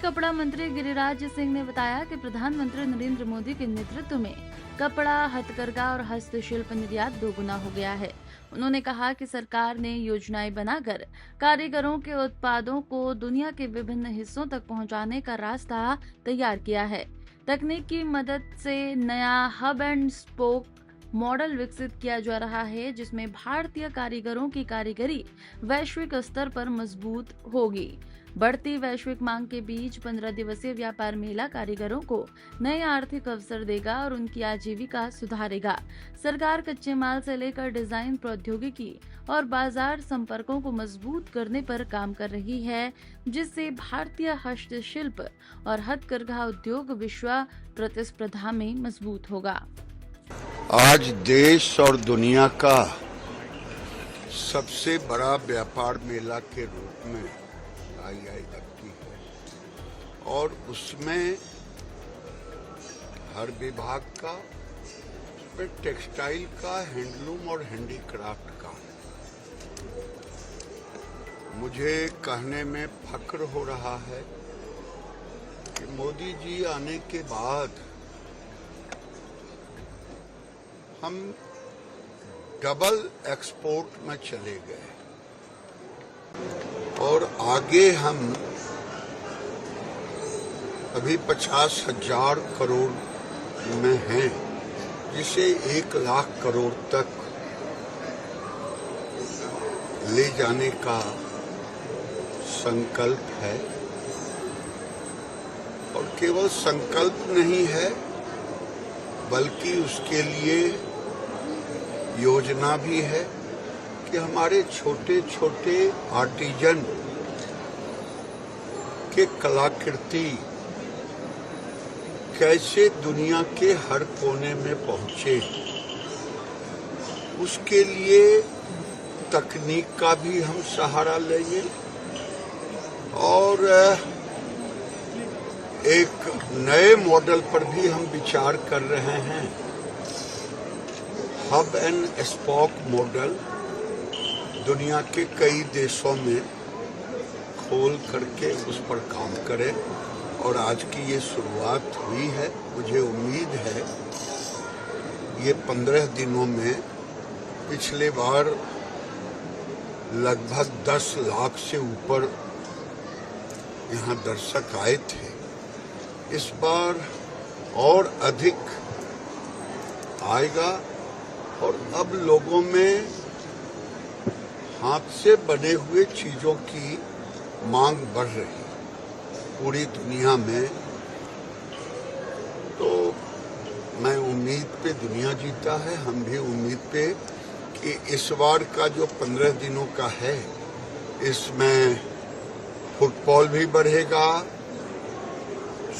कपड़ा मंत्री गिरिराज सिंह ने बताया कि प्रधानमंत्री नरेंद्र मोदी के नेतृत्व में कपड़ा, हथकरघा और हस्तशिल्प निर्यात दोगुना हो गया है। उन्होंने कहा कि सरकार ने योजनाएं बनाकर कारीगरों के उत्पादों को दुनिया के विभिन्न हिस्सों तक पहुंचाने का रास्ता तैयार किया है। तकनीक की मदद से नया हब एंड स्पोक मॉडल विकसित किया जा रहा है, जिसमें भारतीय कारीगरों की कारीगरी वैश्विक स्तर पर मजबूत होगी। बढ़ती वैश्विक मांग के बीच 15 दिवसीय व्यापार मेला कारीगरों को नए आर्थिक अवसर देगा और उनकी आजीविका सुधारेगा। सरकार कच्चे माल से लेकर डिजाइन, प्रौद्योगिकी और बाजार संपर्कों को मजबूत करने पर काम कर रही है, जिससे भारतीय हस्तशिल्प और हथकरघा उद्योग विश्व प्रतिस्पर्धा में मजबूत होगा। आज देश और दुनिया का सबसे बड़ा व्यापार मेला के रूप में आई लगती है और उसमें हर विभाग का, उसमें टेक्सटाइल का, हैंडलूम और हैंडीक्राफ्ट का मुझे कहने में फक्र हो रहा है कि मोदी जी आने के बाद हम डबल एक्सपोर्ट में चले गए और आगे हम अभी 50,000 करोड़ में हैं, जिसे 1 लाख करोड़ तक ले जाने का संकल्प है। और केवल संकल्प नहीं है बल्कि उसके लिए योजना भी है कि हमारे छोटे छोटे आर्टिजन के कलाकृति कैसे दुनिया के हर कोने में पहुंचे, उसके लिए तकनीक का भी हम सहारा लेंगे और एक नए मॉडल पर भी हम विचार कर रहे हैं। हब एंड स्पोक मॉडल दुनिया के कई देशों में खोल करके उस पर काम करें और आज की ये शुरुआत हुई है। मुझे उम्मीद है ये 15 दिनों में, पिछले बार लगभग 10 लाख से ऊपर यहाँ दर्शक आए थे, इस बार और अधिक आएगा और अब लोगों में हाथ से बने हुए चीजों की मांग बढ़ रही पूरी दुनिया में। तो मैं उम्मीद पे, दुनिया जीता है, हम भी उम्मीद पे कि इस बार का जो 15 दिनों का है इसमें फुटफॉल भी बढ़ेगा।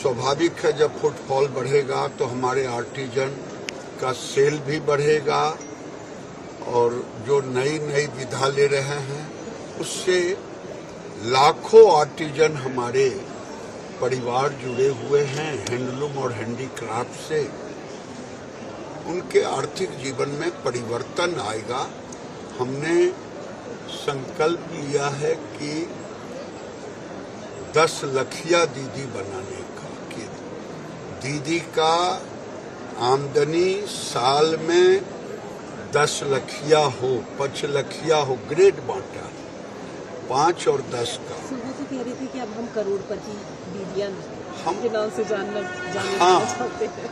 स्वाभाविक है, जब फुटफॉल बढ़ेगा तो हमारे आर्टिजन का सेल भी बढ़ेगा और जो नई नई विधा ले रहे हैं उससे लाखों आर्टिजन हमारे परिवार जुड़े हुए हैं हैंडलूम और हैंडीक्राफ्ट से। उनके आर्थिक जीवन में परिवर्तन आएगा। हमने संकल्प लिया है कि 10 लखिया दीदी बनाने का, कि दीदी का आमदनी साल में 10 लखिया हो, 5 लखिया हो, ग्रेड बांटा 5 और 10 का। सुबह तो कह रही थी कि अब हम करोड़पति दीदियां हम के नाम से जानना हाँ, चाहते हैं।